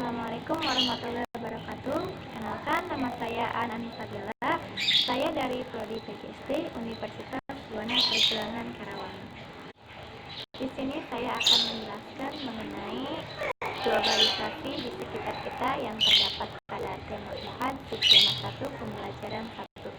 Assalamualaikum warahmatullahi wabarakatuh. Kenalkan, nama saya Ananisa Bella. Saya dari Prodi PGSD Universitas Buana Perjuangan Karawang. Di sini saya akan menjelaskan mengenai globalisasi di sekitar kita yang terdapat pada tema 4 subtema 1 pembelajaran 1.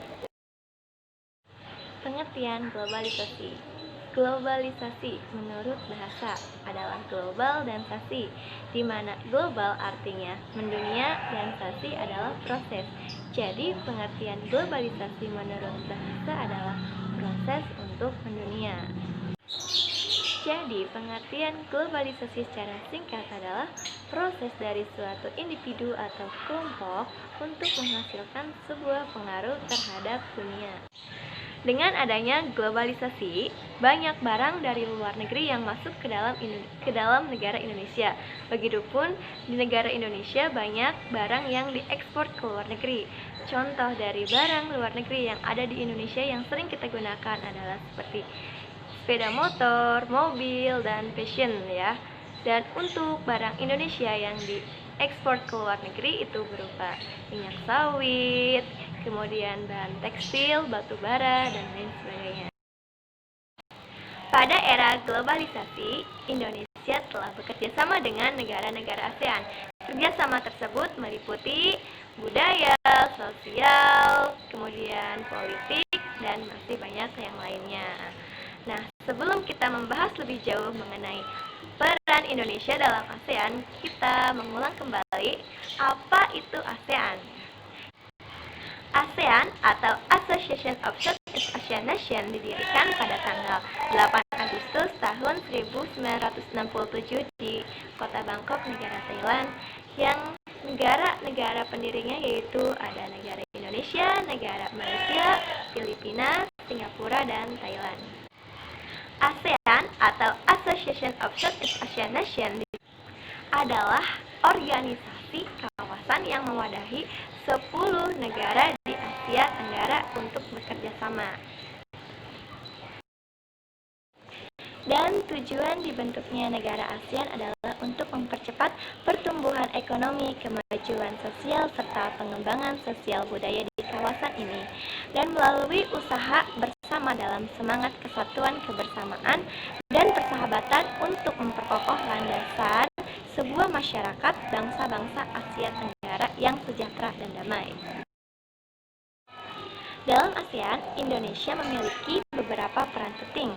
Pengertian globalisasi. Globalisasi menurut bahasa adalah global dan sasi, di mana global artinya mendunia dan sasi adalah proses. Jadi pengertian globalisasi menurut bahasa adalah proses untuk mendunia. Jadi pengertian globalisasi secara singkat adalah proses dari suatu individu atau kelompok untuk menghasilkan sebuah pengaruh terhadap dunia. Dengan adanya globalisasi, banyak barang dari luar negeri yang masuk ke dalam negara Indonesia. Begitupun di negara Indonesia banyak barang yang diekspor ke luar negeri. Contoh dari barang luar negeri yang ada di Indonesia yang sering kita gunakan adalah seperti sepeda motor, mobil, dan fashion ya. Dan untuk barang Indonesia yang diekspor ke luar negeri itu berupa minyak sawit, kemudian bahan tekstil, batu bara, dan lain sebagainya. Pada era globalisasi, Indonesia telah bekerja sama dengan negara-negara ASEAN. Kerjasama tersebut meliputi budaya, sosial, kemudian politik, dan masih banyak yang lainnya. Nah, sebelum kita membahas lebih jauh mengenai peran Indonesia dalam ASEAN, kita mengulang kembali apa itu ASEAN. ASEAN atau Association of Southeast Asian Nations didirikan pada tanggal 8 Agustus tahun 1967 di kota Bangkok, negara Thailand, yang negara-negara pendirinya yaitu ada negara Indonesia, negara Malaysia, Filipina, Singapura, dan Thailand. ASEAN atau Association of Southeast Asian Nations adalah organisasi kawasan yang mewadahi 10 negara di Asia Tenggara untuk bekerja sama. Dan tujuan dibentuknya negara ASEAN adalah untuk mempercepat pertumbuhan ekonomi, kemajuan sosial, serta pengembangan sosial budaya di kawasan ini. Dan melalui usaha bersama dalam semangat kesatuan, kebersamaan, dan persahabatan untuk memperkokoh landasan sebuah masyarakat bangsa-bangsa Asia Tenggara yang sejahtera dan damai. Dalam ASEAN, Indonesia memiliki beberapa peran penting.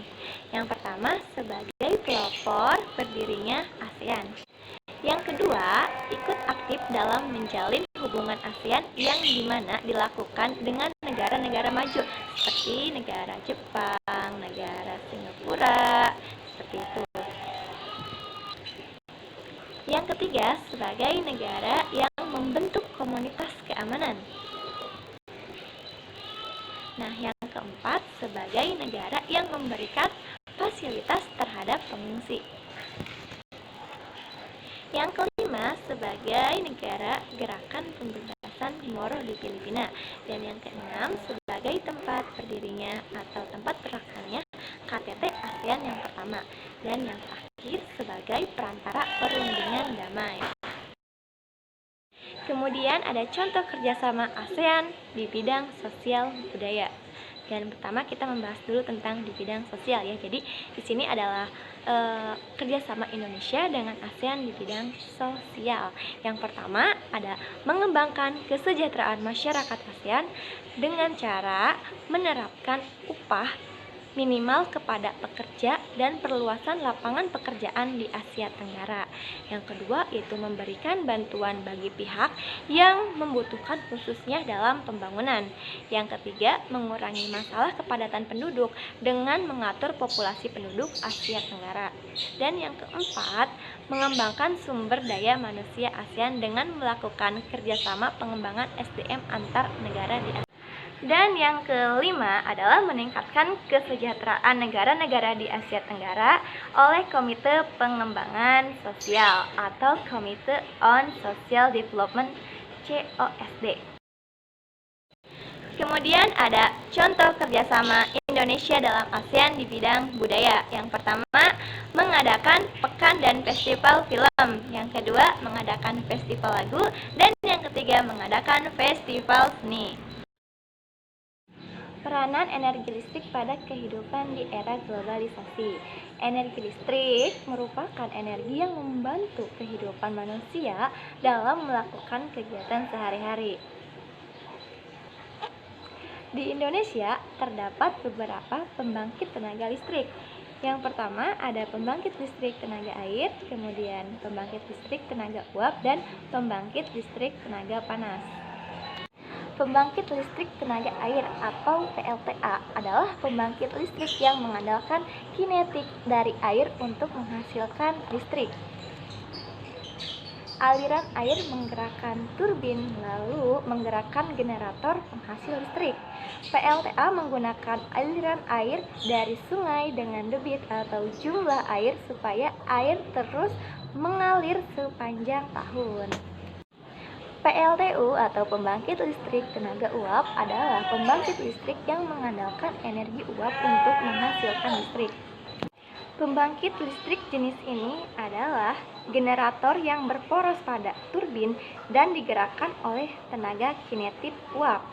Yang pertama, sebagai pelopor berdirinya ASEAN. Yang kedua, ikut aktif dalam menjalin hubungan ASEAN yang dimana dilakukan dengan negara-negara maju seperti negara Jepang, negara Singapura, seperti itu. Yang ketiga, sebagai negara yang membentuk komunitas keamanan. Nah, yang keempat, sebagai negara yang memberikan fasilitas terhadap pengungsi. Yang kelima, sebagai negara gerakan pembebasan Moro di Filipina. Dan yang keenam, sebagai tempat berdirinya atau tempat pelaksananya KTT ASEAN yang pertama. Dan yang terakhir, sebagai perantara perundingan damai. Kemudian ada contoh kerjasama ASEAN di bidang sosial budaya. Dan pertama kita membahas dulu tentang di bidang sosial ya. Jadi di sini adalah kerjasama Indonesia dengan ASEAN di bidang sosial. Yang pertama ada mengembangkan kesejahteraan masyarakat ASEAN dengan cara menerapkan upah minimal kepada pekerja dan perluasan lapangan pekerjaan di Asia Tenggara. Yang kedua yaitu memberikan bantuan bagi pihak yang membutuhkan khususnya dalam pembangunan. Yang ketiga, mengurangi masalah kepadatan penduduk dengan mengatur populasi penduduk Asia Tenggara. Dan yang keempat, mengembangkan sumber daya manusia ASEAN dengan melakukan kerjasama pengembangan SDM antar negara di ASEAN. Dan yang kelima adalah meningkatkan kesejahteraan negara-negara di Asia Tenggara oleh Komite Pengembangan Sosial atau Committee on Social Development (COSD). Kemudian ada contoh kerjasama Indonesia dalam ASEAN di bidang budaya. Yang pertama, mengadakan pekan dan festival film. Yang kedua, mengadakan festival lagu. Dan yang ketiga, mengadakan festival seni. Peranan energi listrik pada kehidupan di era globalisasi. Energi listrik merupakan energi yang membantu kehidupan manusia dalam melakukan kegiatan sehari-hari. Di Indonesia terdapat beberapa pembangkit tenaga listrik. Yang pertama ada pembangkit listrik tenaga air, kemudian pembangkit listrik tenaga uap, dan pembangkit listrik tenaga panas. Pembangkit listrik tenaga air atau PLTA adalah pembangkit listrik yang mengandalkan kinetik dari air untuk menghasilkan listrik. Aliran air menggerakkan turbin lalu menggerakkan generator penghasil listrik. PLTA menggunakan aliran air dari sungai dengan debit atau jumlah air supaya air terus mengalir sepanjang tahun. PLTU atau pembangkit listrik tenaga uap adalah pembangkit listrik yang mengandalkan energi uap untuk menghasilkan listrik. Pembangkit listrik jenis ini adalah generator yang berporos pada turbin dan digerakkan oleh tenaga kinetik uap.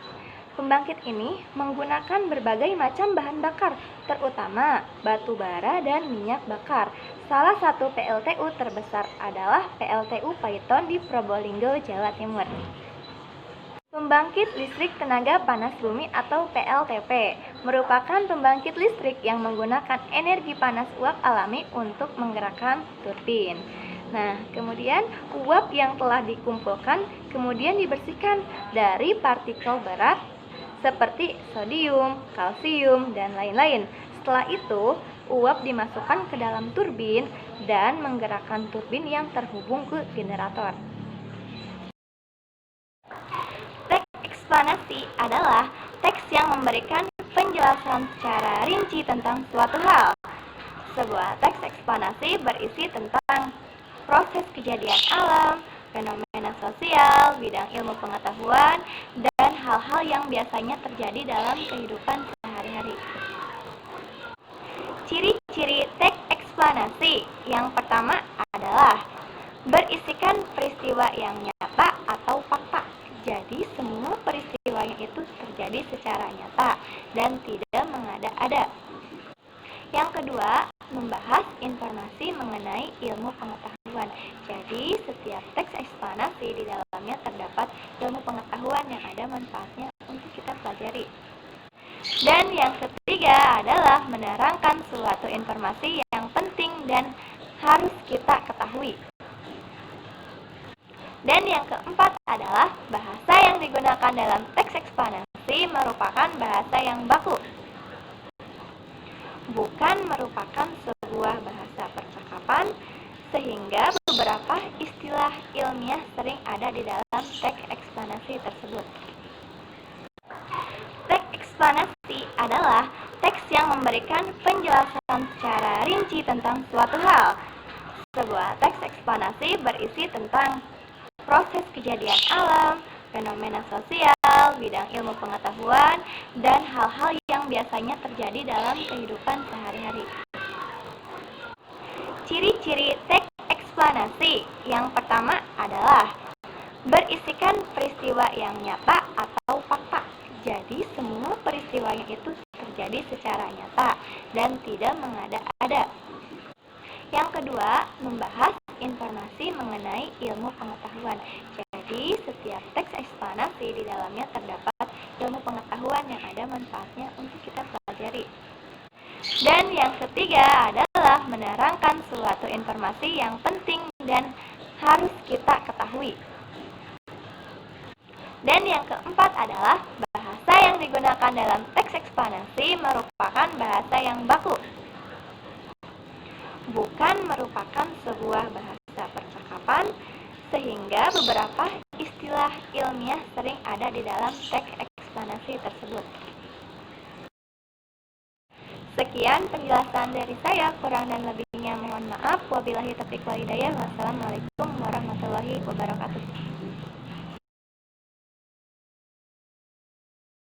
Pembangkit ini menggunakan berbagai macam bahan bakar, terutama batu bara dan minyak bakar. Salah satu PLTU terbesar adalah PLTU Paiton di Probolinggo, Jawa Timur. Pembangkit listrik tenaga panas bumi atau PLTP merupakan pembangkit listrik yang menggunakan energi panas uap alami untuk menggerakkan turbin. Nah, kemudian uap yang telah dikumpulkan kemudian dibersihkan dari partikel berat seperti sodium, kalsium, dan lain-lain. Setelah itu, uap dimasukkan ke dalam turbin dan menggerakkan turbin yang terhubung ke generator. Eksplanasi adalah teks yang memberikan penjelasan secara rinci tentang suatu hal. Sebuah teks eksplanasi berisi tentang proses kejadian alam, fenomena sosial, bidang ilmu pengetahuan, dan hal-hal yang biasanya terjadi dalam kehidupan sehari-hari. Ciri-ciri teks eksplanasi yang pertama adalah berisikan peristiwa yang nyata atau fakta. Jadi semua peristiwanya itu terjadi secara nyata dan tidak mengada-ada. Yang kedua, membahas informasi mengenai ilmu pengetahuan. Jadi setiap teks eksplanasi di dalamnya terdapat ilmu pengetahuan yang ada manfaatnya untuk kita pelajari. Dan yang ketiga adalah menerangkan suatu informasi yang penting dan harus kita ketahui. Dan yang keempat adalah bahasa yang digunakan dalam teks eksplanasi merupakan bahasa yang baku, bukan merupakan sebuah bahasa percakapan, sehingga beberapa istilah ilmiah sering ada di dalam teks eksplanasi tersebut. Teks eksplanasi adalah teks yang memberikan penjelasan secara rinci tentang suatu hal. Sebuah teks eksplanasi berisi tentang proses kejadian alam, fenomena sosial, bidang ilmu pengetahuan, dan hal-hal yang biasanya terjadi dalam kehidupan sehari-hari. Ciri-ciri teks eksplanasi yang pertama adalah berisikan peristiwa yang nyata atau fakta. Jadi semua peristiwanya itu terjadi secara nyata dan tidak mengada-ada. Yang kedua, membahas informasi mengenai ilmu pengetahuan. Jadi, setiap teks eksplanasi di dalamnya terdapat ilmu pengetahuan yang ada manfaatnya untuk kita pelajari. Dan yang ketiga adalah menerangkan suatu informasi yang penting dan harus kita ketahui. Dan yang keempat adalah bahasa yang digunakan dalam teks eksplanasi merupakan bahasa yang baku, bukan merupakan sebuah bahasa percakapan, sehingga beberapa istilah ilmiah sering ada di dalam teks eksplanasi tersebut. Sekian penjelasan dari saya, kurang dan lebihnya mohon maaf. Wabillahi taufiq wal hidayah. Wassalamualaikum warahmatullahi wabarakatuh.